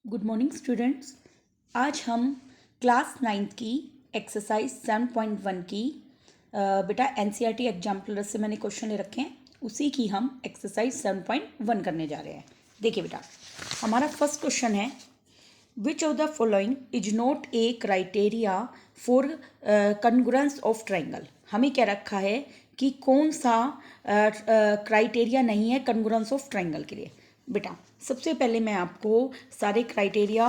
Good morning students. आज हम class 9th की एक्सरसाइज 7.1 की बेटा एनसीईआरटी एग्जाम्पलर से मैंने क्वेश्चन ले रखे हैं, उसी की हम एक्सरसाइज 7.1 करने जा रहे हैं। देखिए बेटा, हमारा फर्स्ट क्वेश्चन है, which of the following is not a criteria for congruence of triangle. हमें क्या रखा है कि कौन सा क्राइटेरिया नहीं है कन्ग्रुएंस ऑफ ट्राइंगल के लिए। बेटा सबसे पहले मैं आपको सारे क्राइटेरिया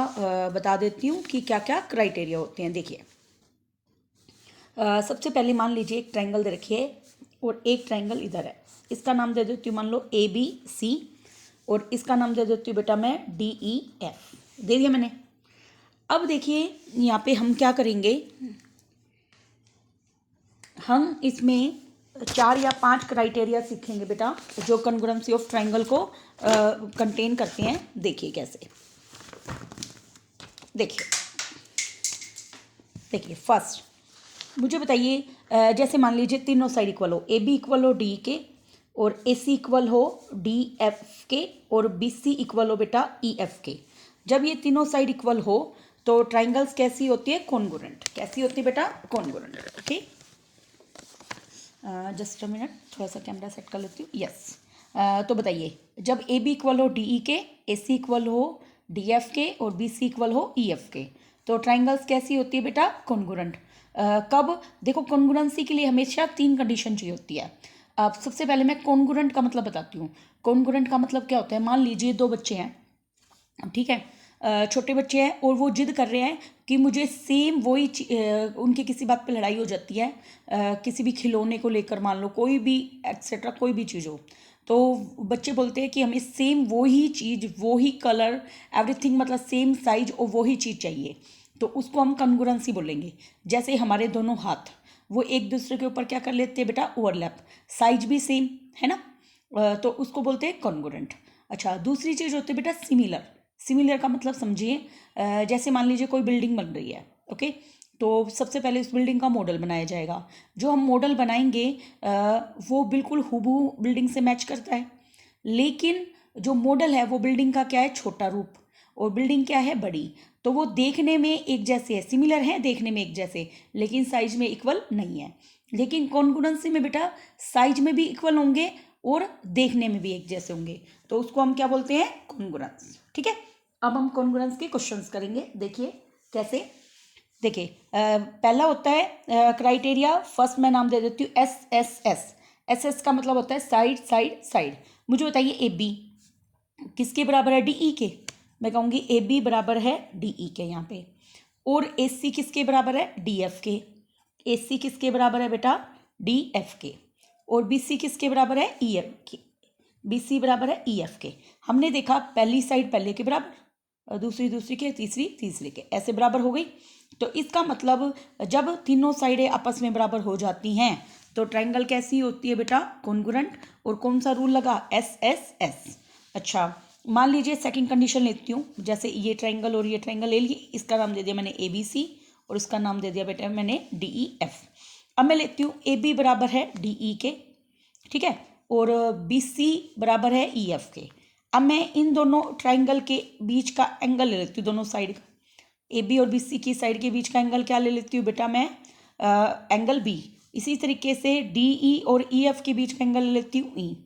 बता देती हूँ कि क्या क्या क्राइटेरिया होते हैं। देखिए, सबसे पहले मान लीजिए एक ट्राइंगल दे रखी है और एक ट्राइंगल इधर है। इसका नाम दे देती हूँ मान लो ए बी सी, और इसका नाम दे देती हूँ बेटा मैं डी ई एफ। दे दिया मैंने। अब देखिए यहाँ पे हम क्या करेंगे, हम इसमें 4 या 5 क्राइटेरिया सीखेंगे बेटा जो कन्ग्रुएंसी ऑफ ट्राइंगल को कंटेन करते हैं। देखिए कैसे, देखिए देखिए फर्स्ट मुझे बताइए, जैसे मान लीजिए तीनों साइड इक्वल हो, ए बी इक्वल हो डी के, और ए सी इक्वल हो डी एफ के, और बी सी इक्वल हो बेटा ई एफ के। जब ये तीनों साइड इक्वल हो तो ट्राइंगल्स कैसी होती है, कॉन्ग्रुएंट। कैसी होती है बेटा, congruent. Okay, just a minute, थोड़ा सा कैमरा सेट कर लेती हूँ। यस, तो बताइए, जब ए बी इक्वल हो डी ई के, ए सी इक्वल हो डी एफ के, और बी सी इक्वल हो ई एफ के, तो ट्राइंगल्स कैसी होती है बेटा, कॉन्ग्रुएंट। कब देखो, कॉन्ग्रुएंसी के लिए हमेशा 3 कंडीशन चाहिए होती है। अब सबसे पहले मैं कॉन्ग्रुएंट का मतलब बताती हूँ। कॉन्ग्रुएंट का मतलब क्या होता है, मान लीजिए 2 बच्चे हैं, ठीक है, छोटे बच्चे हैं और वो जिद कर रहे हैं कि मुझे सेम वही उनकी किसी बात पे लड़ाई हो जाती है, किसी भी खिलौने को लेकर, मान लो कोई भी एक्सेट्रा कोई भी चीज़ हो, तो बच्चे बोलते हैं कि हमें सेम वही चीज़, वही कलर, एवरीथिंग, मतलब सेम साइज और वही चीज़ चाहिए, तो उसको हम कन्ग्रुएंसी बोलेंगे। जैसे हमारे दोनों हाथ वो एक दूसरे के ऊपर क्या कर लेते हैं बेटा, ओवरलैप, साइज भी सेम है ना, तो उसको बोलते हैं कॉन्ग्रुएंट। अच्छा, दूसरी चीज़ होती है बेटा सिमिलर। सिमिलर का मतलब समझिए, जैसे मान लीजिए कोई बिल्डिंग बन रही है, ओके, तो सबसे पहले उस बिल्डिंग का मॉडल बनाया जाएगा। जो हम मॉडल बनाएंगे वो बिल्कुल हूबहू बिल्डिंग से मैच करता है, लेकिन जो मॉडल है वो बिल्डिंग का क्या है, छोटा रूप, और बिल्डिंग क्या है, बड़ी। तो वो देखने में एक जैसे है, सिमिलर है देखने में एक जैसे, लेकिन साइज में इक्वल नहीं है। लेकिन कॉन्ग्रुएंसी में बेटा साइज में भी इक्वल होंगे और देखने में भी एक जैसे होंगे, तो उसको हम क्या बोलते हैं, कॉन्ग्रुएंस। ठीक है, अब हम कॉन्ग्रुएंस के क्वेश्चंस करेंगे। देखिए कैसे, देखिए पहला होता है क्राइटेरिया, फर्स्ट मैं नाम दे देती हूँ S S S. S S का मतलब होता है साइड साइड साइड। मुझे बताइए ए बी किसके बराबर है, डी ई के। मैं कहूँगी ए बी बराबर है डी ई के यहाँ पे। और ए सी किसके बराबर है, डी एफ के। ए सी किसके बराबर है बेटा, डी एफ के। और बी सी किसके बराबर है, ई एफ के। बी सी बराबर है ई एफ के। हमने देखा पहली साइड पहले के बराबर, दूसरी दूसरी के, तीसरी तीसरे के, ऐसे बराबर हो गई। तो इसका मतलब जब तीनों साइडें आपस में बराबर हो जाती हैं तो ट्राइंगल कैसी होती है बेटा, कॉन्ग्रुएंट। और कौन सा रूल लगा, एस एस एस। अच्छा, मान लीजिए सेकंड कंडीशन लेती हूँ, जैसे ये ट्राइंगल और ये ट्राइंगल ले लिए, इसका नाम दे दिया मैंने ए बी सी, और इसका नाम दे दिया बेटा मैंने डी ई एफ। अब मैं लेती हूँ ए बी बराबर है डी ई के, ठीक है, और बी सी बराबर है ई एफ के। अब मैं इन दोनों ट्राइंगल के बीच का एंगल ले लेती हूँ, दोनों साइड का, ए बी और बी सी की साइड के बीच का एंगल क्या ले लेती हूँ बेटा मैं, एंगल बी। इसी तरीके से डी ई और ई एफ के बीच का एंगल ले लेती हूँ ई।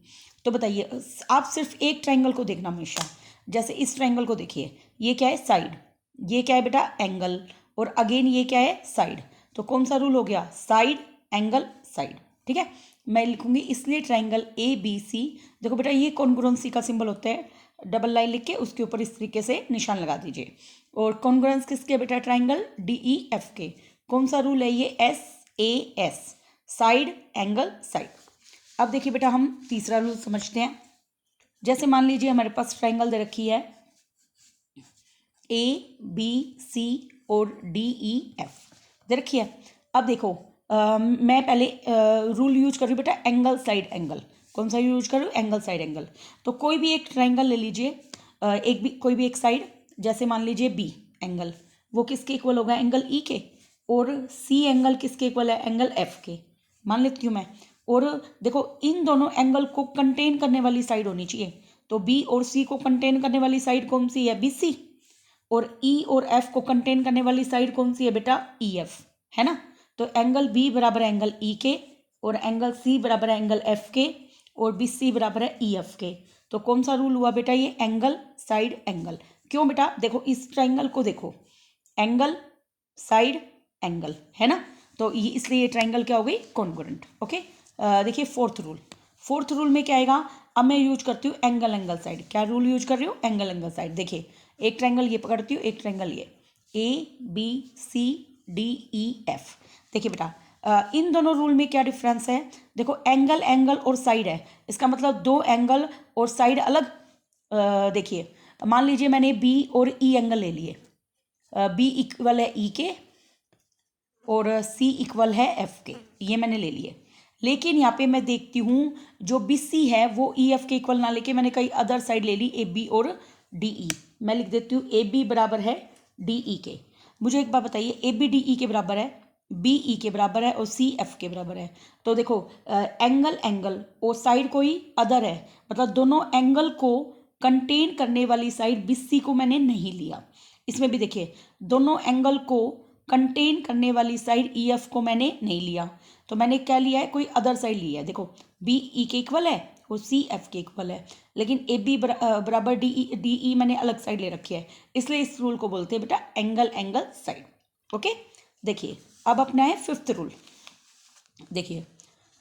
तो बताइए, आप सिर्फ एक ट्राइंगल को देखना हमेशा। जैसे इस ट्राइंगल को देखिए, ये क्या है, साइड, ये क्या है बेटा, एंगल, और अगेन ये क्या है, साइड। तो कौन सा रूल हो गया, साइड एंगल साइड। ठीक है, मैं लिखूंगी इसलिए ट्राइंगल ए बी सी। देखो बेटा ये कॉन्ग्रुएंसी का सिंबल होता है, डबल लाइन लिख के उसके ऊपर इस तरीके से निशान लगा दीजिए। और कॉन्ग्रुएंस किसके बेटा, ट्राइंगल डी ई एफ के। कौन सा रूल है ये, S A S, side angle side. अब देखिए बेटा हम तीसरा रूल समझते हैं। जैसे मान लीजिए हमारे पास ट्राइंगल दे रखी है ए बी सी और डी ई एफ दे रखी है। अब देखो मैं पहले रूल यूज कर रही हूँ बेटा, एंगल साइड एंगल। कौन सा यूज कर रही हूँ, एंगल साइड एंगल। तो कोई भी एक ट्राइंगल ले लीजिए, एक भी कोई भी एक साइड, जैसे मान लीजिए बी एंगल, वो किसके इक्वल होगा, एंगल ई के। और सी एंगल किसके इक्वल है, एंगल एफ के, मान लेती हूँ मैं। और देखो इन दोनों एंगल को कंटेन करने वाली साइड होनी चाहिए, तो बी और सी को कंटेन करने वाली साइड कौन सी है, बी सी। और ई और एफ को कंटेन करने वाली साइड कौन सी है बेटा, ई एफ, है ना। तो एंगल बी बराबर है एंगल ई के, और एंगल सी बराबर है एंगल एफ के, और बी सी बराबर है ई एफ के। तो कौन सा रूल हुआ बेटा, ये एंगल साइड एंगल। क्यों बेटा, देखो इस ट्राइंगल को देखो, एंगल साइड एंगल, है ना। तो ये इसलिए ये ट्राइंगल क्या हो गई, कॉन्ग्रुएंट। ओके, देखिए फोर्थ रूल में क्या आएगा, अब मैं यूज करती हूँ एंगल एंगल साइड। क्या रूल यूज कर रही हूँ, एंगल एंगल साइड। देखिए एक ट्राइंगल ये पकड़ती हूँ, एक ट्राइंगल ये, A B C D E F. देखिए बेटा इन दोनों रूल में क्या डिफरेंस है, देखो एंगल एंगल और साइड है, इसका मतलब दो एंगल और साइड अलग। देखिए मान लीजिए मैंने बी और ई एंगल ले लिए, बी इक्वल है ई के और सी इक्वल है एफ के, ये मैंने ले लिए। लेकिन यहाँ पे मैं देखती हूँ जो बी सी है वो ई एफ के इक्वल ना लेके मैंने कई अदर साइड ले ली, ए बी और डी ई। मैं लिख देती हूँ ए बी बराबर है डी ई के। मुझे एक बात बताइए, ए बी डी ई के बराबर है, बी ई के बराबर है और सी एफ के बराबर है। तो देखो एंगल एंगल और साइड कोई अदर है, मतलब दोनों एंगल को कंटेन करने वाली साइड बी सी को मैंने नहीं लिया। इसमें भी देखिए दोनों एंगल को कंटेन करने वाली साइड ई एफ को मैंने नहीं लिया, तो मैंने क्या लिया है, कोई अदर साइड लिया है। देखो बी ई के इक्वल है और सी एफ के इक्वल है, लेकिन ए बी बराबर डी ई मैंने अलग साइड ले रखी है, इसलिए इस रूल को बोलते हैं बेटा एंगल एंगल साइड। ओके, देखिए अब अपना है फिफ्थ रूल। देखिए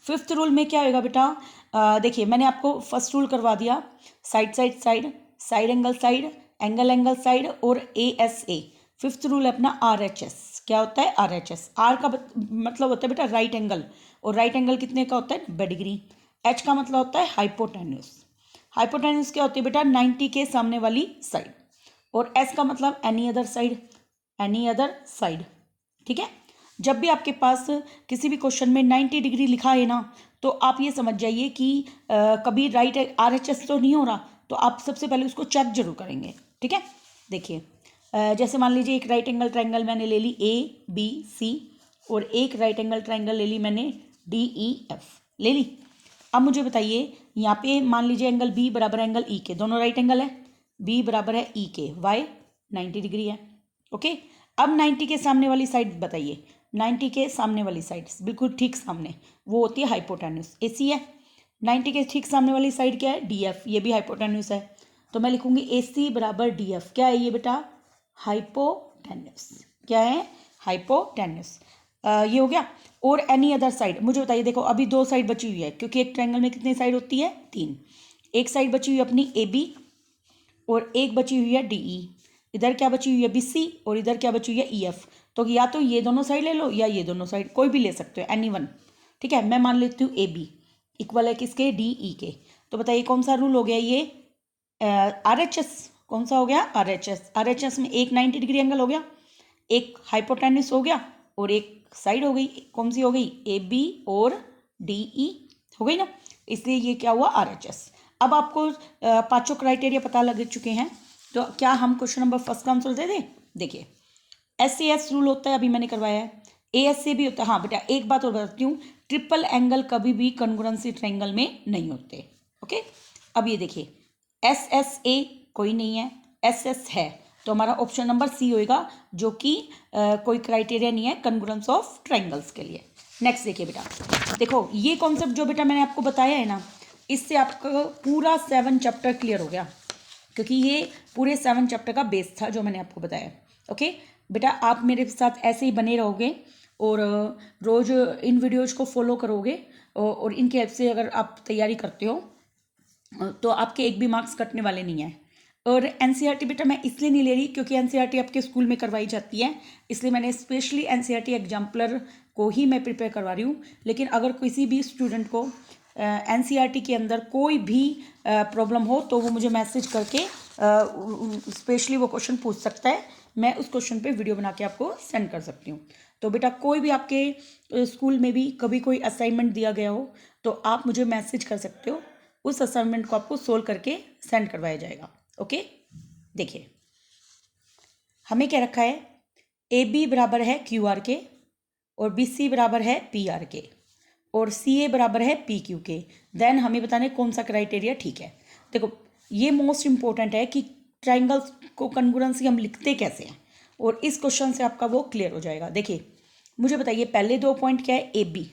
फिफ्थ रूल में क्या होगा बेटा, देखिए मैंने आपको फर्स्ट रूल करवा दिया, side side side, side angle side, angle angle side और A S A. Fifth rule है अपना आर एच एस। क्या होता है आर एच एस, आर का मतलब होता है बेटा राइट एंगल, और राइट एंगल कितने का होता है, 90 डिग्री। एच का मतलब होता है हाइपोटेन्यूस। हाइपोटेन्यूस क्या होती है बेटा, 90 के सामने वाली साइड। और एस का मतलब any other side, any other side. ठीक है, जब भी आपके पास किसी भी क्वेश्चन में 90 डिग्री लिखा है ना, तो आप ये समझ जाइए कि कभी राइट आर एच एस तो नहीं हो रहा, तो आप सबसे पहले उसको चेक जरूर करेंगे। ठीक है, देखिए जैसे मान लीजिए एक राइट एंगल ट्राइंगल मैंने ले ली ए बी सी, और एक राइट एंगल ट्राइंगल ले ली मैंने डी ई एफ ले ली। अब मुझे बताइए यहाँ पे मान लीजिए एंगल बी बराबर एंगल ई के, दोनों राइट एंगल है, बी बराबर है ई के, वाई 90 डिग्री है। ओके, अब 90 के सामने वाली साइड बताइए, 90 के सामने वाली साइड बिल्कुल ठीक सामने वो होती है हाइपोटेन्यूस, ए सी है। 90 के ठीक सामने वाली साइड क्या है, डी एफ, ये भी हाइपोटेन्यूस है। तो मैं लिखूंगी ए सी बराबर डी एफ। क्या है ये बेटा, हाइपोटेन्यूस। क्या है, हाइपोटेन्यूस। ये हो गया। और एनी अदर साइड मुझे बताइए, देखो अभी दो साइड बची हुई है, क्योंकि एक ट्रायंगल में कितनी साइड होती है, 3। एक साइड बची हुई है अपनी ए बी, और एक बची हुई है डी ई। इधर क्या बची हुई है, बी सी, और इधर क्या बची हुई है, ई एफ। तो या तो ये दोनों साइड ले लो या ये दोनों साइड, कोई भी ले सकते हो, एनी वन। ठीक है, मैं मान लेती हूँ ए बी इक्वल है किसके, डी ई के। तो बताइए कौन सा रूल हो गया ये, आर एच एस। कौन सा हो गया, R H S. R H S में एक 90 डिग्री एंगल हो गया, एक हाइपोटेन्यूस हो गया, और एक साइड हो गई, कौन सी हो गई, ए बी और डी ई हो गई ना, इसलिए ये क्या हुआ, आर एच एस। अब आपको पांचों क्राइटेरिया पता लग चुके हैं, तो क्या हम क्वेश्चन नंबर फर्स्ट का आंसर दे दें। देखिए एस सी एस रूल होता है, अभी मैंने करवाया है, ए एस से भी होता है। हाँ बेटा एक बात और बताती हूँ, ट्रिपल एंगल कभी भी कॉन्ग्रुएंसी ट्रायंगल में नहीं होते। ओके, अब ये देखिए एस एस ए कोई नहीं है, एस एस है, तो हमारा ऑप्शन नंबर सी होएगा, जो कि कोई क्राइटेरिया नहीं है कॉन्ग्रुएंस ऑफ ट्रायंगल्स के लिए। नेक्स्ट देखिए बेटा, देखो ये कॉन्सेप्ट जो बेटा मैंने आपको बताया है ना, इससे आपका पूरा 7 चैप्टर क्लियर हो गया, क्योंकि ये पूरे 7 चैप्टर का बेस था जो मैंने आपको बताया। ओके बेटा, आप मेरे साथ ऐसे ही बने रहोगे और रोज़ इन वीडियोज़ को फॉलो करोगे, और इनके हेल्प से अगर आप तैयारी करते हो तो आपके एक भी मार्क्स कटने वाले नहीं हैं। और एनसीईआरटी बेटा मैं इसलिए नहीं ले रही क्योंकि एनसीईआरटी आपके स्कूल में करवाई जाती है, इसलिए मैंने स्पेशली एनसीईआरटी एग्जाम्पलर को ही मैं प्रिपेयर करवा रही हूँ। लेकिन अगर किसी भी स्टूडेंट को एनसीईआरटी के अंदर कोई भी प्रॉब्लम हो तो वो मुझे मैसेज करके स्पेशली वो क्वेश्चन पूछ सकता है, मैं उस क्वेश्चन पे वीडियो बना के आपको सेंड कर सकती हूँ। तो बेटा कोई भी आपके स्कूल में भी कभी कोई असाइनमेंट दिया गया हो तो आप मुझे मैसेज कर सकते हो, उस असाइनमेंट को आपको सोल्व करके सेंड करवाया जाएगा। ओके, देखिए हमें क्या रखा है, ए बी बराबर है क्यू आर के, और बी सी बराबर है पी आर के, और सी ए बराबर है पी क्यू के। देन हमें बताने कौन सा क्राइटेरिया ठीक है। देखो ये मोस्ट इंपॉर्टेंट है कि ट्राइंगल्स को कॉन्ग्रुएंसी हम लिखते कैसे हैं, और इस क्वेश्चन से आपका वो क्लियर हो जाएगा। देखिए मुझे बताइए, पहले 2 पॉइंट क्या है, ए बी,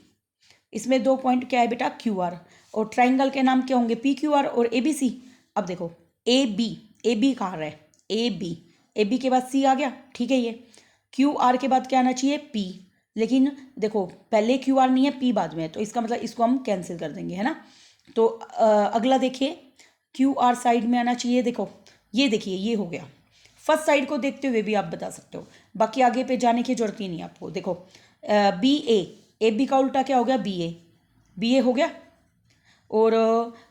इसमें 2 पॉइंट क्या है बेटा, क्यू आर, और ट्राइंगल के नाम क्या होंगे, पी क्यू आर और ए बी सी। अब देखो ए बी कहाँ रहा है, ए बी के बाद सी आ गया, ठीक है। ये क्यू आर के बाद क्या आना चाहिए, पी, लेकिन देखो पहले क्यू आर नहीं है, पी बाद में है, तो इसका मतलब इसको हम कैंसिल कर देंगे, है ना। तो अगला देखिए, क्यू आर साइड में आना चाहिए। देखो ये देखिए, ये हो गया। फर्स्ट साइड को देखते हुए भी आप बता सकते हो, बाकी आगे पे जाने की जरूरत ही नहीं आपको। देखो बी ए बी का उल्टा क्या हो गया, बी ए हो गया, और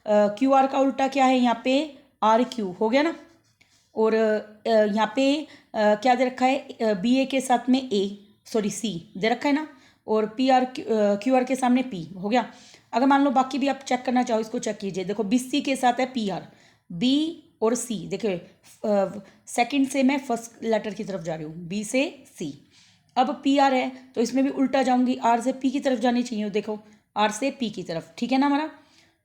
क्यू आर का उल्टा क्या है यहाँ पे, आर क्यू हो गया ना। और यहाँ पे क्या दे रखा है, बी ए के साथ में सी दे रखा है ना, और पी आर क्यू आर के सामने पी हो गया। अगर मान लो बाकी भी आप चेक करना चाहो, इसको चेक कीजिए। देखो बी सी के साथ है पी आर, बी और सी, देखिए सेकंड से मैं फर्स्ट लेटर की तरफ जा रही हूँ, बी से सी। अब पी आर है तो इसमें भी उल्टा जाऊंगी, आर से पी की तरफ जानी चाहिए, देखो आर से पी की तरफ, ठीक है ना हमारा।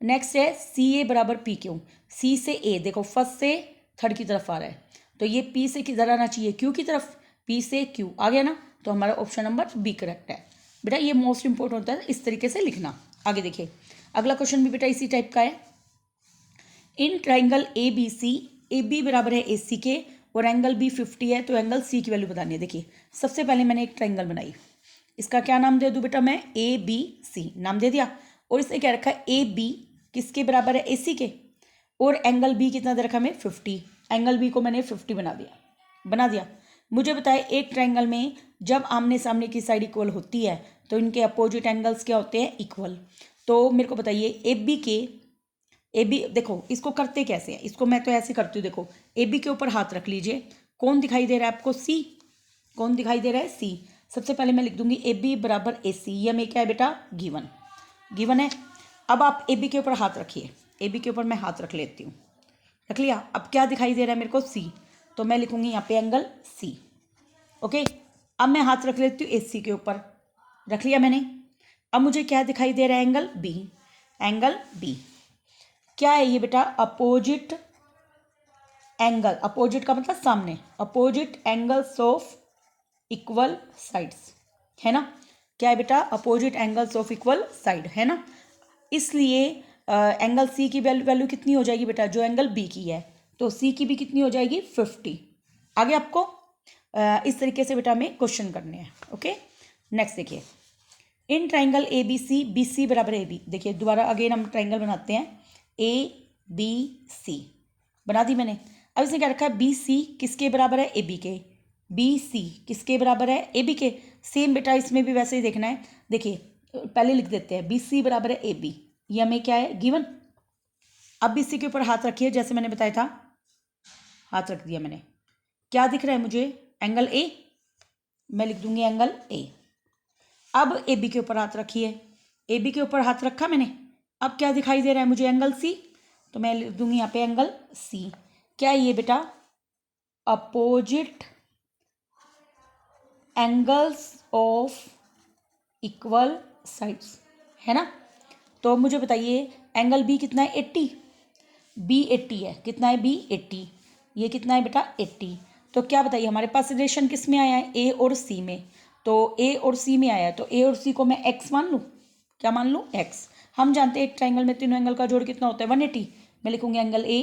नेक्स्ट है सी ए बराबर पी क्यू, सी से ए, देखो फर्स्ट से थर्ड की तरफ आ रहा है, तो ये पी से किधर आना चाहिए, क्यू की तरफ, पी से क्यू आ गया ना, तो हमारा ऑप्शन नंबर बी करेक्ट है बेटा। ये मोस्ट इंपॉर्टेंट होता है इस तरीके से लिखना। आगे देखिए, अगला क्वेश्चन भी बेटा इसी टाइप का है। इन ट्राइंगल ए बी बराबर है ए सी के, और एंगल बी 50 है, तो एंगल सी की वैल्यू बतानी है। देखिए सबसे पहले मैंने एक ट्राइंगल बनाई, इसका क्या नाम दे दूँ बेटा मैं, ए बी सी नाम दे दिया, और इसने क्या रखा है, ए बी किसके बराबर है, ए सी के, और एंगल बी कितना दे रखा है, 50, एंगल बी को मैंने 50 बना दिया। मुझे बताए एक ट्राइंगल में जब आमने सामने की साइड इक्वल होती है तो इनके अपोजिट एंगल्स क्या होते हैं, इक्वल। तो मेरे को बताइए ए बी देखो इसको करते कैसे हैं, इसको मैं तो ऐसे करती हूँ। देखो ए बी के ऊपर हाथ रख लीजिए, कौन दिखाई दे रहा है आपको, सी, कौन दिखाई दे रहा है, सी। सबसे पहले मैं लिख दूंगी ए बी बराबर ए सी, ये हमें क्या है बेटा, गिवन है। अब आप ए बी के ऊपर हाथ रखिए, ए बी के ऊपर मैं हाथ रख लेती हूँ, रख लिया। अब क्या दिखाई दे रहा है मेरे को, सी, तो मैं लिखूंगी यहाँ पे एंगल सी, ओके। अब मैं हाथ रख लेती हूँ ए सी के ऊपर, रख लिया मैंने। अब मुझे क्या दिखाई दे रहा है, एंगल बी क्या है ये बेटा, अपोजिट एंगल, अपोजिट का मतलब सामने, opposite angles of equal sides, है ना। क्या है बेटा, opposite angles of equal side, है ना। इसलिए एंगल सी की वैल्यू कितनी हो जाएगी बेटा, जो एंगल बी की है, तो सी की भी कितनी हो जाएगी, 50। आगे आपको इस तरीके से बेटा हमें क्वेश्चन करने हैं, ओके। नेक्स्ट देखिए, इन ट्राइंगल ए बी सी बराबर ए बी, देखिए दोबारा अगेन हम ट्राइंगल बनाते हैं, ए बी सी बना दी मैंने। अब इसने क्या रखा है, बी सी किसके बराबर है, ए बी के, बी सी किसके बराबर है, ए बी के। सेम बेटा इसमें भी वैसे ही देखना है। देखिए पहले लिख देते हैं, बी सी बराबर है ए बी, ये हमें क्या है, गिवन। अब बी सी के ऊपर हाथ रखिए, जैसे मैंने बताया था, हाथ रख दिया मैंने, क्या दिख रहा है मुझे, एंगल ए, मैं लिख दूंगी एंगल ए। अब ए बी के ऊपर हाथ रखिए, ए बी के ऊपर हाथ रखा मैंने, अब क्या दिखाई दे रहा है मुझे, एंगल सी, तो मैं लिख दूंगी यहाँ पे एंगल सी। क्या है ये बेटा, opposite angles of equal sides, है ना। तो मुझे बताइए एंगल बी कितना है, 80, बी 80 है, कितना है, बी 80, ये कितना है बेटा, 80। तो क्या बताइए हमारे पास रिलेशन किस में आया है, ए और सी में, तो ए और सी में आया है, तो ए और सी को मैं एक्स मान लूँ, क्या मान लूँ, एक्स। हम जानते हैं एक ट्राइंगल में तीनों एंगल का जोड़ कितना होता है, 180। मैं लिखूंगी एंगल ए,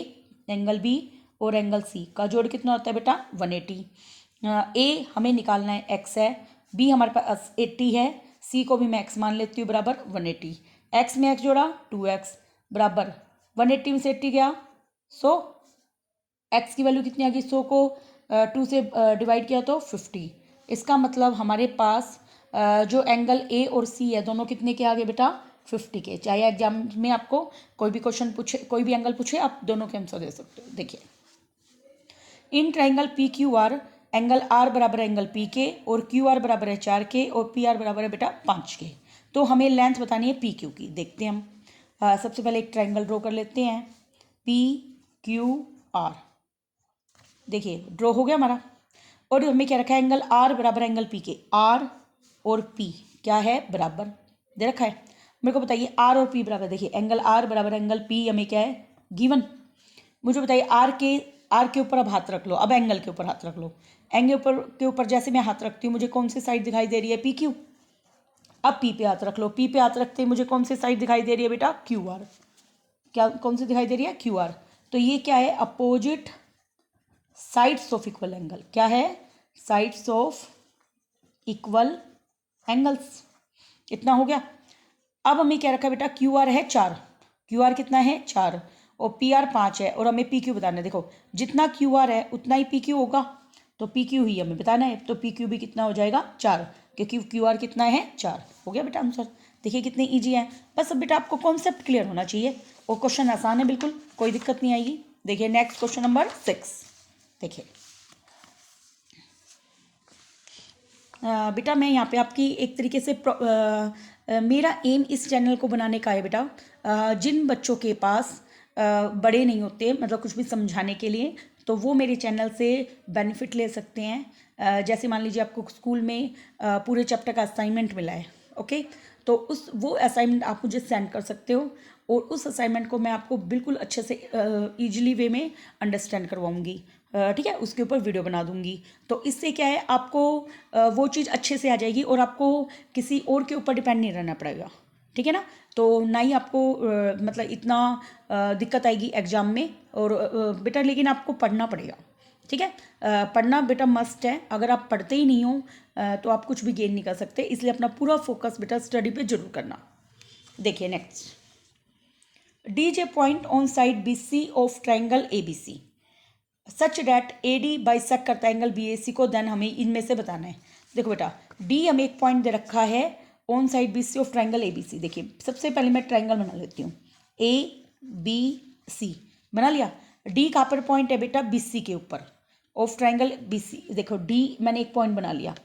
एंगल बी और एंगल सी का जोड़ कितना होता है बेटा, 180। ए हमें निकालना है, एक्स है, बी हमारे पास 80 है, सी को भी मैं एक्स मान लेती हूँ बराबर 180। एक्स में एक्स जोड़ा 2x बराबर 180 में से 80 गया 100, एक्स की वैल्यू कितनी आ गई, 100 को 2 से डिवाइड किया तो 50। इसका मतलब हमारे पास जो एंगल ए और सी है दोनों कितने के आ गए बेटा, 50 के। चाहे एग्जाम में आपको कोई भी क्वेश्चन पूछे, कोई भी एंगल पूछे, आप दोनों के आंसर दे सकते हो। देखिए in triangle P Q R, angle R बराबर है एंगल पी के, और क्यू आर बराबर है 4 के, और पी आर बराबर है बेटा 5 के। तो हमें लेंथ बतानी है पी क्यू की। देखते हैं हम, सबसे पहले एक ट्राइंगल ड्रॉ कर लेते हैं, पी क्यू आर। देखिए ड्रॉ हो गया हमारा, और हमें क्या रखा है, एंगल आर बराबर एंगल पी के, आर और पी क्या है, बराबर दे रखा है। मेरे को बताइए आर और पी बराबर, देखिए एंगल आर बराबर एंगल पी हमें क्या है, गिवन। मुझे बताइए आर के आर के ऊपर अब हाथ रख लो, अब एंगल के ऊपर हाथ रख लो। एंगल के ऊपर जैसे मैं हाथ रखती हूँ मुझे कौन सी साइड दिखाई दे रही है, पी क्यू। अब पी पे हाथ रख लो, पी पे हाथ रखते ही मुझे कौन सी साइड दिखाई दे रही है बेटा, क्यू आर। क्या कौन सी दिखाई दे रही है, क्यू आर। तो ये क्या है, opposite sides of equal angle. क्या है, साइड्स ऑफ इक्वल एंगल्स। इतना हो गया। अब हमें क्या रखा बेटा, क्यू आर है 4, क्यू आर कितना है 4 और पी आर 5 है, और हमें पी क्यू बताना है। देखो जितना क्यू आर है उतना ही पी क्यू होगा, तो पी क्यू ही हमें बताना है, तो पी क्यू भी कितना हो जाएगा 4, क्योंकि क्यू आर कितना है 4। हो गया बेटा आंसर। देखिए कितनी ईजी है, बस अब बेटा आपको कॉन्सेप्ट क्लियर होना चाहिए, और क्वेश्चन आसान है बिल्कुल, कोई दिक्कत नहीं आएगी। देखिए नेक्स्ट क्वेश्चन नंबर 6। देखिए बेटा मैं यहाँ पे आपकी एक तरीके से मेरा एम इस चैनल को बनाने का है बेटा, जिन बच्चों के पास बड़े नहीं होते मतलब कुछ भी समझाने के लिए, तो वो मेरे चैनल से बेनिफिट ले सकते हैं। जैसे मान लीजिए आपको स्कूल में पूरे चैप्टर का असाइनमेंट मिला है, ओके, तो वो असाइनमेंट आप मुझे सेंड कर सकते हो, और उस असाइनमेंट को मैं आपको बिल्कुल अच्छे से ईजिली वे में अंडरस्टैंड करवाऊंगी, ठीक है, उसके ऊपर वीडियो बना दूंगी। तो इससे क्या है, आपको वो चीज़ अच्छे से आ जाएगी, और आपको किसी और के ऊपर डिपेंड नहीं रहना पड़ेगा, ठीक है ना। तो ना ही आपको मतलब इतना दिक्कत आएगी एग्ज़ाम में, और बेटा लेकिन आपको पढ़ना पड़ेगा, ठीक है। पढ़ना बेटा मस्ट है, अगर आप पढ़ते ही नहीं हो तो आप कुछ भी गेन नहीं कर सकते, इसलिए अपना पूरा फोकस बेटा स्टडी पे जरूर करना। देखिए next, D J point on side B C of triangle A B C such that A D bisect करता है एंगल बी ए सी को, देन हमें इनमें से बताना है। देखो बेटा डी हमें एक पॉइंट दे रखा है on side B C of triangle A B C. देखिए सबसे पहले मैं ट्राइंगल बना लेती हूँ, ए बी सी बना लिया। डी कहाँ पर पॉइंट है बेटा, बी सी के ऊपर ऑफ ट्राइंगल बी सी। देखो डी मैंने एक पॉइंट बना लिया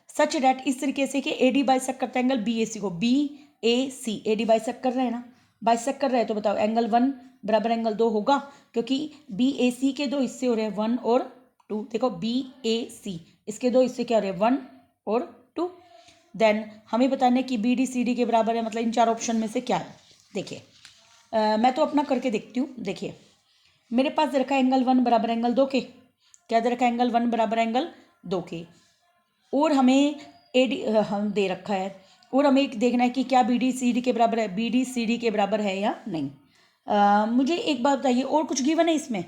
सच डैट इस तरीके से कि ए डी बाइसेक्ट करता है एंगल बी ए सी को, B A C A D bisect कर रहे हैं ना, बाइसेक्ट कर रहे हैं, तो बताओ एंगल 1 बराबर एंगल 2 होगा, क्योंकि बी ए सी के दो हिस्से हो रहे हैं 1 और 2। देखो बी ए सी इसके दो हिस्से क्या हो रहे हैं 1 और 2। देन हमें बताना है कि बी डी सी डी के बराबर है, मतलब इन चार ऑप्शन में से क्या है। देखिए मैं तो अपना करके देखती हूँ। देखिए मेरे पास दे रखा है एंगल 1 बराबर एंगल 2 के, क्या दे रखा है एंगल 1 बराबर एंगल 2 के, और हमें ए डी हम दे रखा है, और हमें देखना है कि क्या बी डी सी डी के बराबर है, बी डी सी डी के बराबर है या नहीं। मुझे एक बात बताइए, और कुछ गिवन है इसमें,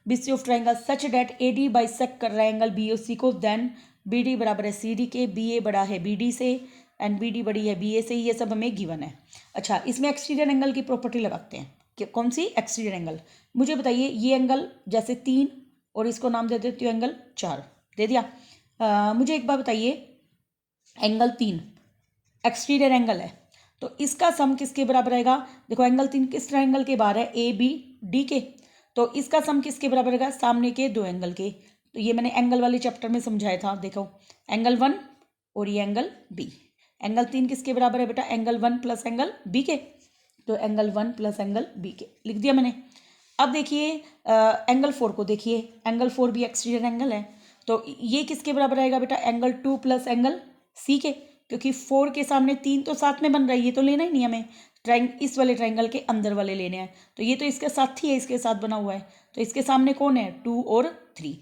B C of triangle such that A D bisect कर रहा है एंगल बी ओ सी को, देन बी डी बराबर है सी डी के, बी ए बड़ा है बी डी से एंड बी डी बड़ी है बी ए से, ये सब हमें गिवन है। अच्छा इसमें एक्सटीरियर एंगल की प्रॉपर्टी लगाते हैं कि कौन सी, एक्सटीरियर एंगल। मुझे बताइए ये एंगल जैसे 3 और इसको नाम दे देती हूँ एंगल 4, दे दिया। मुझे एक बात बताइए, एंगल 3 एक्सटीरियर एंगल है, तो इसका सम किसके बराबर रहेगा। देखो एंगल 3 किस ट्राइंगल के बाहर है, ए बी डी के, तो इसका सम किसके बराबर रहेगा, सामने के दो एंगल के। तो ये मैंने एंगल वाले चैप्टर में समझाया था। देखो एंगल 1 और ये एंगल बी, एंगल 3 किसके बराबर है बेटा, एंगल 1 प्लस एंगल बी के, तो एंगल 1 प्लस एंगल बी के लिख दिया मैंने। अब देखिए एंगल 4 को देखिए, एंगल 4 भी एक्सटीरियर एंगल है, तो ये किसके बराबर रहेगा बेटा, एंगल 2 प्लस एंगल सी के, क्योंकि 4 के सामने 3 तो साथ में बन रहा है, ये तो लेना ही नहीं हमें, इस वाले ट्राइंगल के अंदर वाले लेने हैं, तो ये तो इसके साथ ही है, इसके साथ बना हुआ है, तो इसके सामने कौन है 2 और 3,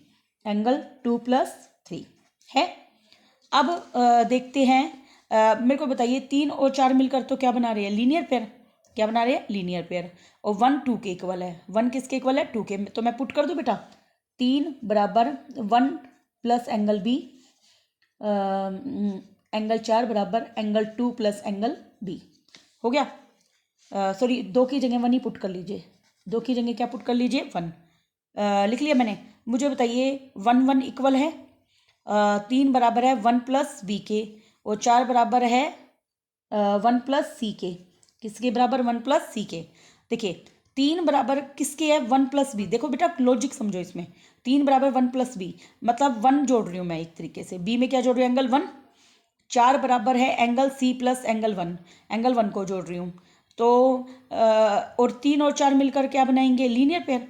एंगल 2 प्लस 3 है। अब देखते हैं, मेरे को बताइए 3 और 4 मिलकर तो क्या बना रहे हैं, लीनियर पेयर, क्या बना रहे हैं, लीनियर पेयर, और 1 2 के इक्वल है, 1 किसके इक्वल है 2 के, तो मैं पुट कर दूं बेटा 3 बराबर 1 प्लस एंगल बी, एंगल 4 बराबर एंगल 2 प्लस एंगल बी, हो गया। सॉरी 2 की जगह 1 ही पुट कर लीजिए, 2 की जगह क्या पुट कर लीजिए 1, लिख लिया मैंने। मुझे बताइए 1 1 इक्वल है 3 बराबर है 1 प्लस बी के, और 4 बराबर है 1 प्लस सी के, किसके बराबर 1 प्लस सी के। देखिए 3 बराबर किसके है 1 प्लस बी, देखो बेटा लॉजिक समझो इसमें, 3 बराबर 1 प्लस बी मतलब 1 जोड़ रही हूँ मैं एक तरीके से, बी में क्या जोड़ रही हूँ एंगल 1, 4 बराबर है angle C plus angle 1, angle 1 को जोड़ रही हूँ, तो और 3 और 4 मिलकर क्या बनाएंगे, लीनियर पेयर,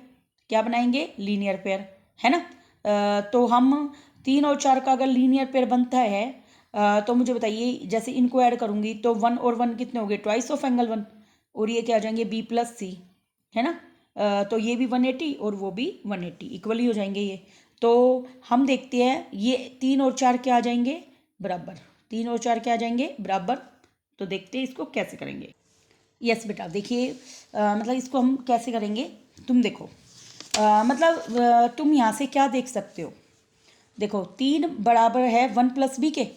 क्या बनाएंगे लीनियर पेयर, है ना। तो हम 3 और 4 का अगर लीनियर पेयर बनता है तो मुझे बताइए जैसे इनको ऐड करूँगी तो 1 और 1 कितने हो गए, ट्वाइस ऑफ एंगल 1, और ये क्या आ जाएंगे बी प्लस सी, है ना। तो ये भी 180 और वो भी 180 इक्वल ही हो जाएंगे ये। तो हम देखते हैं ये 3 और 4 क्या आ जाएंगे, बराबर। 3 और 4 क्या आ जाएंगे, बराबर। तो देखते हैं इसको कैसे करेंगे। यस बेटा, देखिए मतलब इसको हम कैसे करेंगे, तुम देखो। तुम यहाँ से क्या देख सकते हो, देखो 3 बराबर है 1 प्लस बी के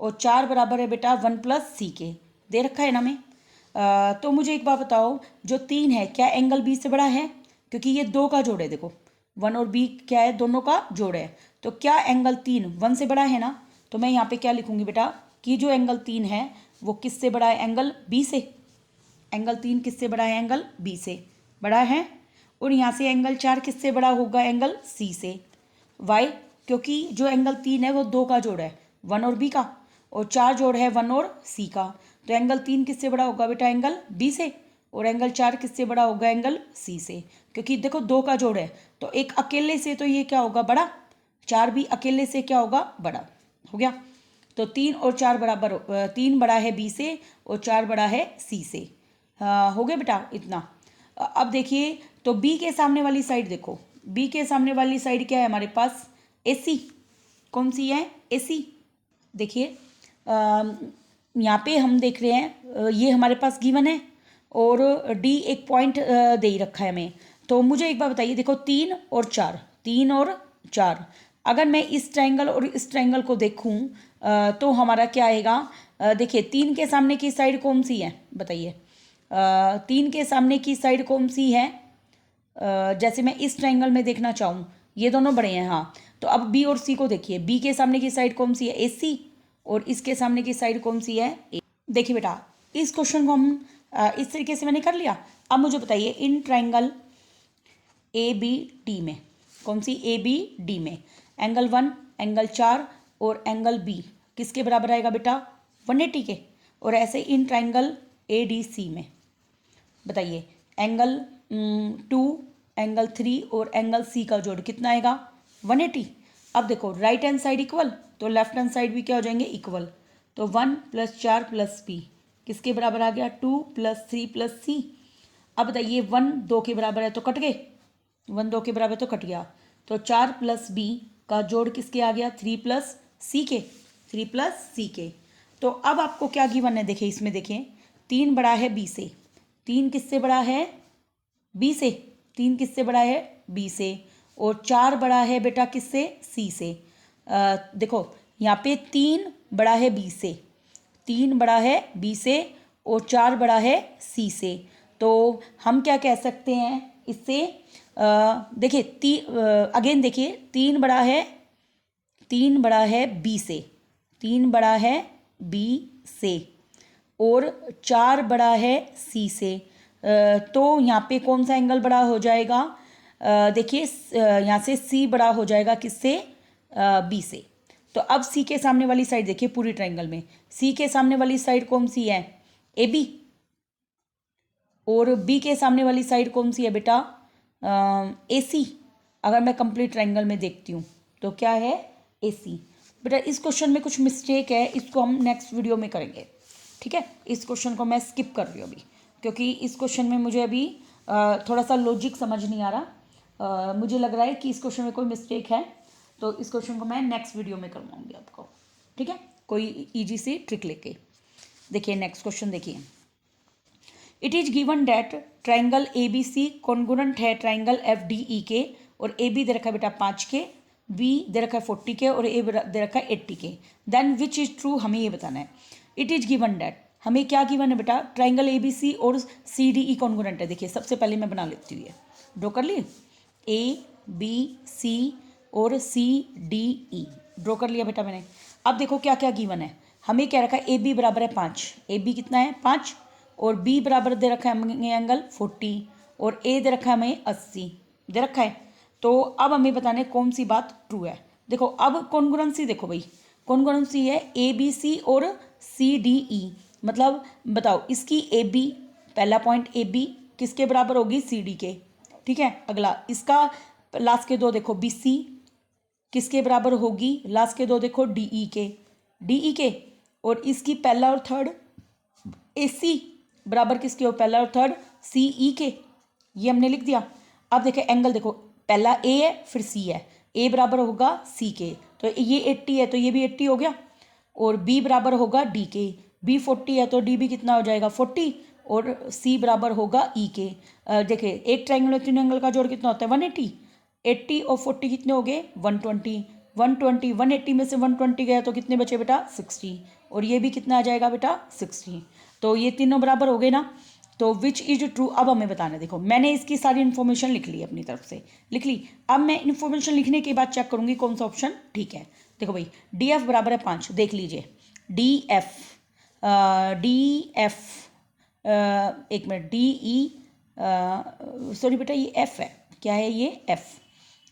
और 4 बराबर है बेटा 1 प्लस सी के, दे रखा है ना हमें। तो मुझे एक बात बताओ, जो 3 है क्या एंगल बी से बड़ा है, क्योंकि ये 2 का जोड़ है। देखो 1 और बी क्या है, दोनों का जोड़ है। तो क्या एंगल 3 1 से बड़ा है ना। तो मैं यहाँ पे क्या लिखूंगी बेटा कि जो एंगल 3 है वो किससे बड़ा है, एंगल बी से। एंगल 3 किससे बड़ा है, एंगल बी से बड़ा है। और यहाँ से एंगल 4 किससे बड़ा होगा, एंगल सी से। वाई, क्योंकि जो एंगल 3 है वो 2 का जोड़ है 1 और बी का, और 4 जोड़ है 1 और सी का। तो एंगल 3 किससे बड़ा होगा बेटा, एंगल बी से। और एंगल 4 किससे बड़ा होगा, एंगल सी से। क्योंकि देखो 2 का जोड़ है, तो एक अकेले से तो ये क्या होगा, बड़ा। 4 भी अकेले से क्या होगा, बड़ा हो गया। तो 3 और 4 बराबर, 3 बड़ा है बी से और 4 बड़ा है सी से। हो गया बेटा इतना। अब देखिए, तो बी के सामने वाली साइड देखो, बी के सामने वाली साइड क्या है हमारे पास, ए सी। कौन सी है, ए सी। देखिए यहाँ पे हम देख रहे हैं ये हमारे पास गिवन है और डी एक पॉइंट दे ही रखा है हमें। तो मुझे एक बार बताइए, देखो 3 और 4, 3 और 4, अगर मैं इस ट्रायंगल और इस ट्रायंगल को देखूं तो हमारा क्या आएगा। देखिए 3 के सामने की साइड कौन सी है, बताइए। 3 के सामने की साइड कौन सी है, जैसे मैं इस ट्रायंगल में देखना चाहूँ, ये दोनों बड़े हैं हाँ। तो अब बी और सी को देखिए, बी के सामने की साइड कौन सी है, ए सी, और इसके सामने की साइड कौन सी है, ए। देखिए बेटा इस क्वेश्चन को हम इस तरीके से मैंने कर लिया। अब मुझे बताइए in triangle A B D में, कौन सी, ए बी डी में एंगल 1, एंगल 4 और एंगल बी किसके बराबर आएगा बेटा, 180 के। और ऐसे इन ट्रायंगल ए डी सी में बताइए एंगल 2, एंगल 3 और एंगल सी का जोड़ कितना आएगा, 180। अब देखो राइट हैंड साइड इक्वल, तो लेफ्ट हैंड साइड भी क्या हो जाएंगे, इक्वल। तो 1 + 4 + बी किसके बराबर आ गया, 2 + 3 + सी। अब बताइए 1 2 के बराबर है तो कट गए, 1 2 के बराबर तो कट गया। तो 4 + बी का जोड़ किसके आ गया, 3 + सी के, 3 + सी के। तो अब आपको क्या गिवन है, देखिए इसमें देखें 3 बड़ा है बी से, 3 किससे बड़ा है, बी से। 3 किससे बड़ा है, बी से। और 4 बड़ा है बेटा किससे, सी से। देखो यहाँ पे 3 बड़ा है बी से, 3 बड़ा है बी से और 4 बड़ा है सी से। तो हम क्या कह सकते हैं इससे, देखिए अगेन देखिए 3 बड़ा है, 3 बड़ा है बी से, 3 बड़ा है बी से और 4 बड़ा है सी से। तो यहाँ पे कौन सा एंगल बड़ा हो जाएगा, देखिए यहाँ से सी बड़ा हो जाएगा किससे, बी से। तो अब सी के सामने वाली साइड देखिए, पूरी ट्रायंगल में सी के सामने वाली साइड कौन सी है, ए बी। और बी के सामने वाली साइड कौन सी है बेटा, ए सी। अगर मैं कंप्लीट ट्रायंगल में देखती हूँ तो क्या है, ए सी। बेटा इस क्वेश्चन में कुछ मिस्टेक है, इसको हम नेक्स्ट वीडियो में करेंगे, ठीक है। इस क्वेश्चन को मैं स्किप कर रही हूँ अभी, क्योंकि इस क्वेश्चन में मुझे अभी थोड़ा सा लॉजिक समझ नहीं आ रहा। मुझे लग रहा है कि इस क्वेश्चन में कोई मिस्टेक है, तो इस क्वेश्चन को मैं नेक्स्ट वीडियो में करवाऊँगी आपको, ठीक है, कोई ईजी सी ट्रिक लेके। देखिए नेक्स्ट क्वेश्चन देखिए, it is given that triangle A B C congruent है ट्राइंगल एफ डी ई के, और ए बी दे रखा है बेटा 5 के, बी दे रखा है 40 के और ए दे रखा है 80 के। देन विच इज ट्रू, हमें ये बताना है। इट इज गिवन डैट, हमें क्या गिवन है बेटा, ट्राइंगल ए बी सी और सी डी ई कॉन्गुरेंट है। देखिए सबसे पहले मैं बना लेती हूँ, ये ड्रॉ कर ली, ए बी सी और सी डी ई ड्रॉ कर लिया बेटा मैंने। अब देखो क्या क्या गिवन है, हमें क्या रखा है, ए बी बराबर है 5, ए बी कितना है 5, और बी बराबर दे रखा है हमें एंगल 40, और ए दे रखा है हमें 80 दे रखा है। तो अब हमें बताना है कौन सी बात ट्रू है। देखो अब कॉन्ग्रुएंसी देखो भाई, कॉन्ग्रुएंसी है ए बी सी और सी डी ई, मतलब बताओ इसकी ए बी, पहला पॉइंट ए बी किसके बराबर होगी, सी डी के, ठीक है। अगला इसका लास्ट के दो देखो बी सी किसके बराबर होगी, लास्ट के दो देखो डी ई के, डी ई के। और इसकी पहला और थर्ड ए सी बराबर किसके हो, पहला और थर्ड सी ई के, ये हमने लिख दिया। अब देखो एंगल, देखो पहला ए है फिर सी है, ए बराबर होगा सी के, तो ये 80 है तो ये भी 80 हो गया, और बी बराबर होगा डी के, बी 40 है तो डी भी कितना हो जाएगा 40, और सी बराबर होगा ई के। देखिए एक ट्राइंगल और तीन एंगल का जोड़ कितना होता है 180, 80 और 40 कितने हो गए 120, 120 180 में से 120 गया तो कितने बचे बेटा 60, और ये भी कितना आ जाएगा बेटा 60। तो ये तीनों बराबर हो गए ना, तो विच इज ट्रू। अब हमें बताना है, देखो मैंने इसकी सारी इन्फॉर्मेशन लिख ली अपनी तरफ से, लिख ली। अब मैं इन्फॉर्मेशन लिखने के बाद चेक करूंगी कौन सा ऑप्शन ठीक है। देखो भाई डी एफ बराबर है 5, देख लीजिए डी एफ, एक मिनट, डी ई, सॉरी बेटा ये एफ है, क्या है ये एफ,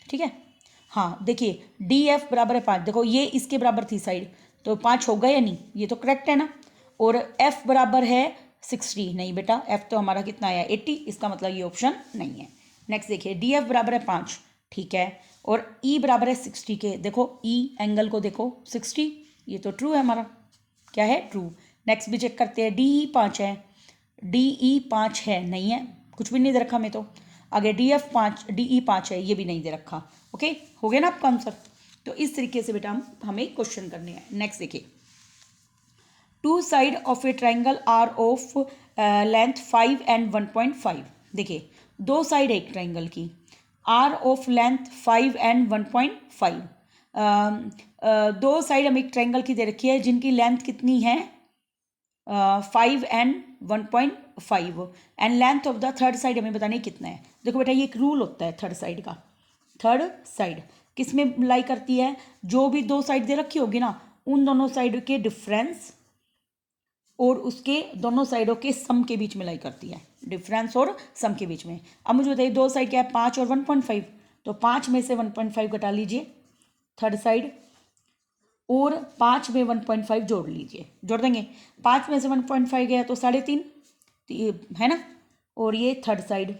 ठीक है। हाँ देखिए डी एफ बराबर है 5, देखो ये इसके बराबर थी साइड, तो 5 होगा या नहीं, ये तो करेक्ट है ना। और एफ बराबर है 60, नहीं बेटा एफ तो हमारा कितना आया 80, इसका मतलब ये ऑप्शन नहीं है। नेक्स्ट देखिए डी एफ बराबर है 5, ठीक है, और ई बराबर है 60 के, देखो ई एंगल को देखो 60, ये तो ट्रू है हमारा, क्या है ट्रू। नेक्स्ट भी चेक करते हैं, डी ई 5 है, डी ई 5 है, नहीं है, कुछ भी नहीं दे रखा मैं तो। आगे डी एफ 5, डी ई 5 है, ये भी नहीं दे रखा। ओके हो गया ना आपका आंसर। तो इस तरीके से बेटा हमें क्वेश्चन करने हैं। नेक्स्ट देखिए, two side of a triangle are of length 5 and 1.5। देखिए दो साइड है एक ट्राइंगल की, आर ऑफ लेंथ 5 एंड 1.5। दो साइड हमें एक ट्राइंगल की दे रखी है जिनकी लेंथ कितनी है 5 and 1.5, and length of the third side हमें बतानी कितना है। देखो बेटा ये एक रूल होता है थर्ड साइड का, थर्ड साइड किस में लाई करती है, जो भी दो साइड दे रखी होगी ना उन दोनों साइड के डिफरेंस और उसके दोनों साइडों के सम के बीच में लाई करती है, डिफरेंस और सम के बीच में। अब मुझे बताइए दो साइड क्या है 5 और 1.5, तो 5 में से 1.5 घटा लीजिए थर्ड साइड, और 5 में 1.5 जोड़ लीजिए, जोड़ देंगे, 5 में से 1.5 गया तो 3.5 है ना, और ये थर्ड साइड,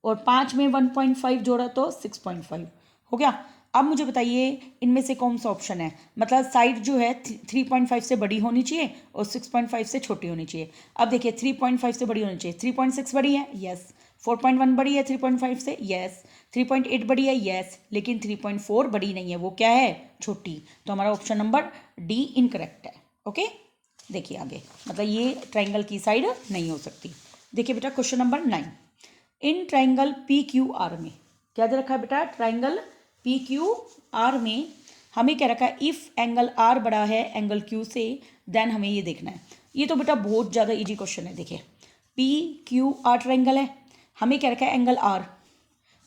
और 5 में 1.5 जोड़ा तो 6.5 हो गया। अब मुझे बताइए इनमें से कौन सा ऑप्शन है, मतलब साइड जो है 3.5 से बड़ी होनी चाहिए और 6.5 से छोटी होनी चाहिए। अब देखिए 3.5 से बड़ी होनी चाहिए, 3.6 बड़ी है यस, 4.1 बड़ी है 3.5 से यस, 3.8 बड़ी है यस, लेकिन 3.4 बड़ी नहीं है, वो क्या है छोटी, तो हमारा ऑप्शन नंबर डी इनकरेक्ट है। ओके देखिए आगे, मतलब ये ट्राइंगल की साइड नहीं हो सकती। देखिए बेटा question number 9, in triangle P Q are में क्या दे रखा है बेटा, ट्राइंगल पी क्यू आर में हमें क्या रखा है, इफ़ एंगल आर बड़ा है एंगल क्यू से देन हमें ये देखना है। ये तो बेटा बहुत ज़्यादा इजी क्वेश्चन है। देखिए पी क्यू आर ट्राइंगल है, हमें क्या रखा है एंगल आर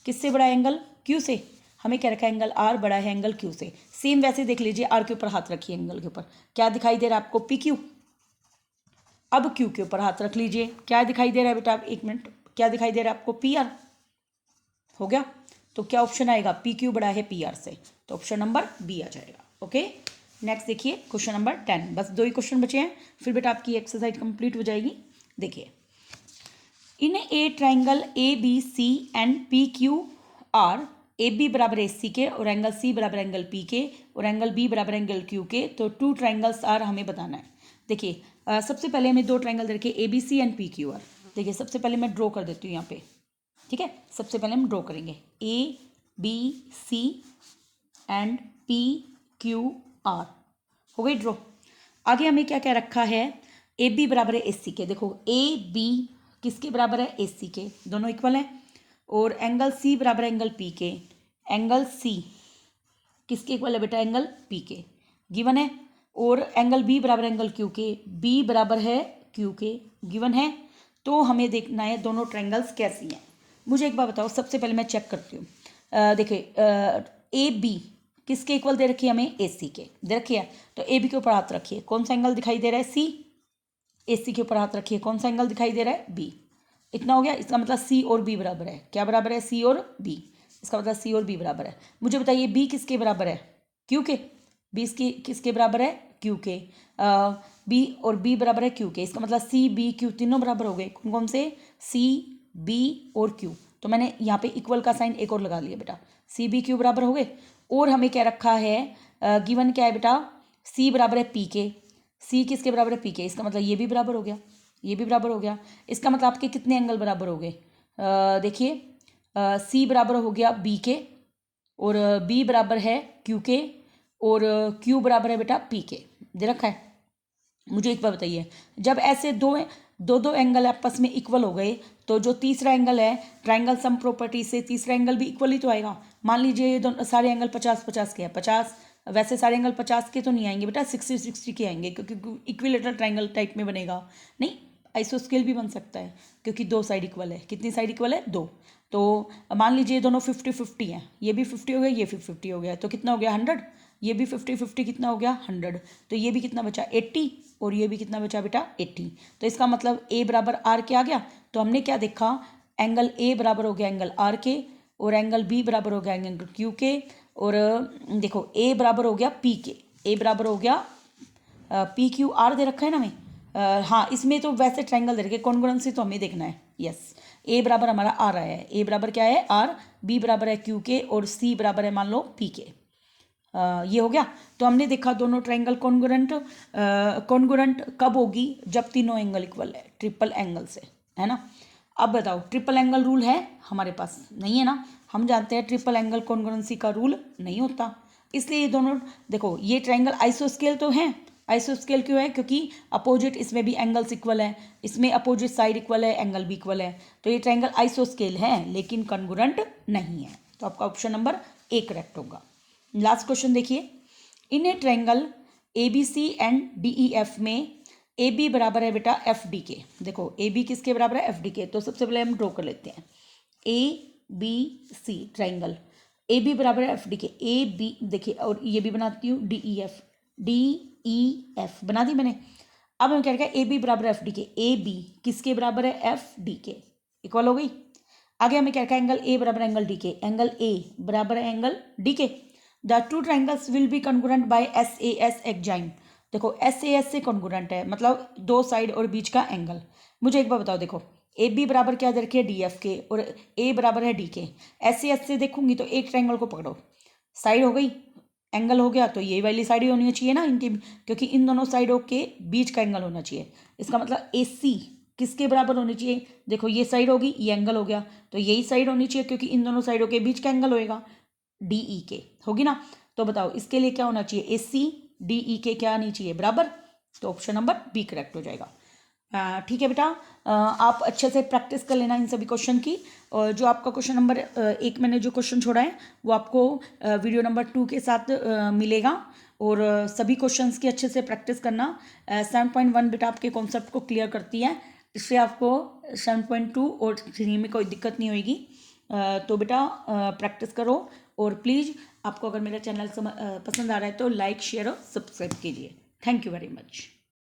किससे बड़ा है एंगल क्यू से, हमें क्या रखा है एंगल आर बड़ा है एंगल क्यू से। सेम वैसे देख लीजिए आर के ऊपर हाथ रखिए, एंगल के ऊपर क्या दिखाई दे रहा है आपको पी क्यू, अब क्यू के ऊपर हाथ रख लीजिए, क्या दिखाई दे रहा है बेटा, एक मिनट, क्या दिखाई दे रहा है आपको पी आर, हो गया। तो क्या ऑप्शन आएगा, पी क्यू बड़ा है पी आर से, तो ऑप्शन नंबर बी आ जाएगा। ओके नेक्स्ट देखिए क्वेश्चन नंबर 10, बस 2 ही क्वेश्चन बचे हैं फिर बेटा आपकी एक्सरसाइज कंप्लीट हो जाएगी। देखिए in a triangle A B C and P Q R, A B बराबर ए सी के और एंगल सी बराबर एंगल पी के और एंगल बी बराबर एंगल क्यू के, तो 2 ट्राइंगल्स आर हमें बताना है। देखिए सबसे पहले हमें 2 ट्राइंगल दे रखे A B C and P Q R. देखिए सबसे पहले मैं ड्रॉ कर देती हूँ यहाँ पे, ठीक है, सबसे पहले हम ड्रॉ करेंगे A B C and P Q R, हो गई ड्रॉ। आगे हमें क्या क्या रखा है, ए बी बराबर है ए सी के, देखो ए बी किसके बराबर है ए सी के, दोनों इक्वल हैं, और एंगल सी बराबर एंगल पी के, एंगल सी किसके इक्वल है बेटा एंगल पी के गिवन है, और एंगल बी बराबर एंगल क्यू के, बी बराबर है क्यू के गिवन है। तो हमें देखना है दोनों ट्रायंगल्स कैसी हैं। मुझे एक बात बताओ, सबसे पहले मैं चेक करती हूँ। देखिए ए बी किसके इक्वल दे रखी है हमें, ए सी के दे रखी है, तो ए बी के ऊपर हाथ रखिए, कौन सा एंगल दिखाई दे रहा है सी, ए सी के ऊपर हाथ रखिए, कौन सा एंगल दिखाई दे रहा है बी। इतना हो गया, इसका मतलब सी और बी बराबर है, क्या बराबर है सी और बी, इसका मतलब सी और बी बराबर है। मुझे बताइए बी किसके बराबर है, क्यू के, बी किसके बराबर है क्यू के, बी और बी बराबर है क्यू के, इसका मतलब सी बी क्यू तीनों बराबर हो गए, कौन कौन से, सी बी और क्यू। तो मैंने यहाँ पे इक्वल का साइन एक और लगा लिया बेटा, सी बी क्यू बराबर हो गए। और हमें क्या रखा है, गिवन क्या है बेटा, सी बराबर है पी के, सी किसके बराबर है पी के, इसका मतलब ये भी बराबर हो गया, ये भी बराबर हो गया। इसका मतलब आपके कितने एंगल बराबर हो गए, देखिए सी बराबर हो गया बी के, और बी बराबर है क्यू के, और क्यू बराबर है बेटा पी के। दे रखा है। मुझे एक बार बताइए, जब ऐसे दो एंगल आपस में इक्वल हो गए तो जो तीसरा एंगल है ट्राइंगल सम प्रॉपर्टी से तीसरा एंगल भी इक्वल ही तो आएगा। मान लीजिए ये दोनों सारे एंगल 50-50 के हैं, 50, वैसे सारे एंगल 50 के तो नहीं आएंगे बेटा, 60-60 के आएंगे, क्योंकि इक्विलेटरल ट्राइंगल टाइप में बनेगा। नहीं, आइसोस्केल भी बन सकता है, क्योंकि दो साइड इक्वल है। कितनी साइड इक्वल है? दो। तो मान लीजिए दोनों 50-50 हैं, ये भी 50 हो गया, ये 50 हो गया, तो कितना हो गया? 100। ये भी 50-50 कितना हो गया? 100। तो ये भी कितना बचा? 80, और ये भी कितना बचा बेटा? 80। तो इसका मतलब ए बराबर आर के आ गया। तो हमने क्या देखा? एंगल ए बराबर हो गया एंगल आर के, और एंगल बी बराबर हो गया एंगल क्यू के, और देखो ए बराबर हो गया पी के, ए बराबर हो गया पी क्यू आर दे रखा है ना हमें। हाँ, इसमें तो वैसे ट्राइंगल दे रखे, कॉन्ग्रुएंसी तो हमें देखना है। यस, ए बराबर हमारा आर आया है, ए बराबर क्या है? आर, बी बराबर है क्यू के, और सी बराबर है मान लो पी के। ये हो गया। तो हमने देखा दोनों ट्राइंगल कॉन्ग्रुएंट कब होगी? जब तीनों एंगल इक्वल है, ट्रिपल एंगल से, है ना। अब बताओ, ट्रिपल एंगल रूल है हमारे पास? नहीं है ना। हम जानते हैं ट्रिपल एंगल कॉन्ग्रुएंसी का रूल नहीं होता, इसलिए ये दोनों, देखो ये ट्राइंगल आइसोस्केल तो है। आइसोस्केल क्यों है? क्योंकि अपोजिट, इसमें भी एंगल्स इक्वल है, इसमें अपोजिट साइड इक्वल है, एंगल भी इक्वल है, तो ये ट्राइंगल आइसोस्केल है, लेकिन कॉन्ग्रुएंट नहीं है। तो आपका ऑप्शन नंबर ए करेक्ट होगा। लास्ट क्वेश्चन देखिए, in a triangle A B C and D E F में ए बी बराबर है बेटा एफ डी के। देखो ए बी किसके बराबर है? एफ डी के। तो सबसे पहले हम ड्रॉ कर लेते हैं A B C triangle, A B बराबर है एफ डी के, ए बी देखिए, और ये भी बनाती हूँ डी ई एफ बना दी मैंने। अब हम क्या करें? ए बी बराबर एफ डी के, ए बी किसके बराबर है? एफ डी के, इक्वल हो गई। आगे हमें क्या रखा? एंगल ए बराबर एंगल डी के, एंगल ए बराबर है एंगल डी के। The two triangles will be congruent by S A S exine. देखो एस ए एस से कॉन्ग्रुएंट है, मतलब दो साइड और बीच का एंगल। मुझे एक बार बताओ, देखो ए बी बराबर क्या दे रखी है? डी एफ के, और ए बराबर है डी के। एस से देखूंगी तो एक ट्राइंगल को पकड़ो, साइड हो गई, एंगल हो गया, तो ये वाली साइड ही होनी चाहिए ना इनकी, क्योंकि इन दोनों साइडों के बीच का एंगल होना चाहिए। इसका मतलब ए सी किसके बराबर होनी चाहिए? देखो ये साइड होगी, ये एंगल हो गया, तो यही साइड होनी चाहिए, क्योंकि इन दोनों साइडों के बीच का एंगल होएगा, डी ई के, होगी ना। तो बताओ इसके लिए क्या होना चाहिए? ए सी डी ई के क्या आनी चाहिए? बराबर। तो ऑप्शन नंबर बी करेक्ट हो जाएगा। ठीक है बेटा, आप अच्छे से प्रैक्टिस कर लेना इन सभी क्वेश्चन की। और जो आपका क्वेश्चन नंबर एक मैंने जो क्वेश्चन छोड़ा है वो आपको वीडियो नंबर 2 के साथ मिलेगा, और सभी क्वेश्चंस की अच्छे से प्रैक्टिस करना। 7.1 बेटा आपके कॉन्सेप्ट को क्लियर करती है, इससे आपको 7.2 और 3 में कोई दिक्कत नहीं होगी। तो बेटा प्रैक्टिस करो, और प्लीज़ आपको अगर मेरा चैनल पसंद आ रहा है तो लाइक, शेयर और सब्सक्राइब कीजिए। Thank you very much.